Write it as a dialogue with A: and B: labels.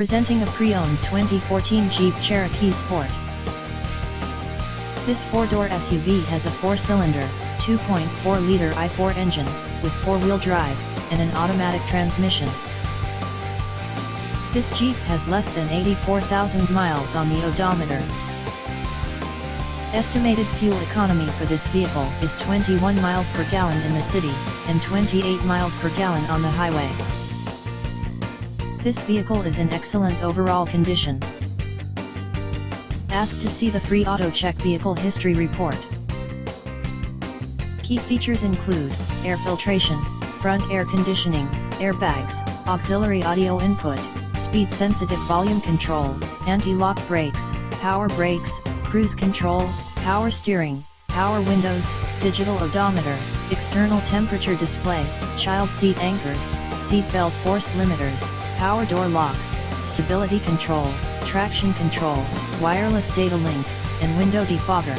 A: Presenting a pre-owned 2014 Jeep Cherokee Sport. This four-door SUV has a four-cylinder, 2.4-liter i4 engine, with four-wheel drive, and an automatic transmission. This Jeep has less than 84,000 miles on the odometer. Estimated fuel economy for this vehicle is 21 miles per gallon in the city, and 28 miles per gallon on the highway. This vehicle is in excellent overall condition. Ask to see the free Auto Check Vehicle History Report. Key features include air filtration, front air conditioning, airbags, auxiliary audio input, speed-sensitive volume control, anti-lock brakes, power brakes, cruise control, power steering, power windows, digital odometer, external temperature display, child seat anchors, seat belt force limiters, power door locks, stability control, traction control, wireless data link, and window defogger.